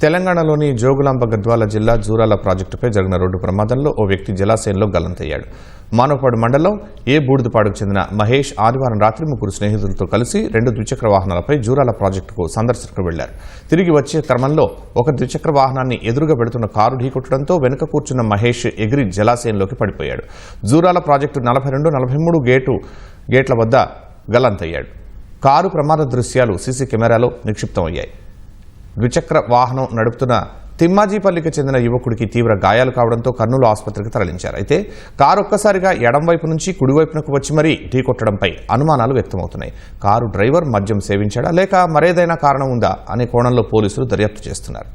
తెలంగాణలోని జోగులాంబ గద్వాల జిల్లా జూరాల ప్రాజెక్టుపై జరిగిన రోడ్డు ప్రమాదంలో ఓ వ్యక్తి జలాశయంలో గల్లంతయ్యాడు. మానవపాడు మండలం బూడిదపాడుకు చెందిన మహేష్ ఆదివారం రాత్రి ముగ్గురు స్నేహితులతో కలిసి 2 ద్విచక్ర వాహనాలపై జూరాల ప్రాజెక్టుకు సందర్శనకు వెళ్లారు. తిరిగి వచ్చే క్రమంలో ఒక ద్విచక్ర వాహనాన్ని ఎదురుగా వెళుతున్న కారు ఢీకొట్టడంతో వెనుక కూర్చున్న మహేష్ ఎగిరి జలాశయంలోకి పడిపోయాడు. జూరాల ప్రాజెక్టు 42, 43 గేట్ల వద్ద గల్లంతయ్యాడు. కారు ప్రమాద దృశ్యాలు సీసీ కెమెరాలో నిక్షిప్తమయ్యాయి. ద్విచక్ర వాహనం నడుపుతున్న తిమ్మాజీపల్లికి చెందిన యువకుడికి తీవ్ర గాయాలు కావడంతో కర్నూలు ఆసుపత్రికి తరలించారు. అయితే కారు ఒక్కసారిగా ఎడంవైపు నుంచి కుడివైపునకు వచ్చి మరీ ఢీకొట్టడంపై అనుమానాలు వ్యక్తమవుతున్నాయి. కారు డ్రైవర్ మద్యం సేవించాడా లేక మరేదైనా కారణం ఉందా అనే కోణంలో పోలీసులు దర్యాప్తు చేస్తున్నారు.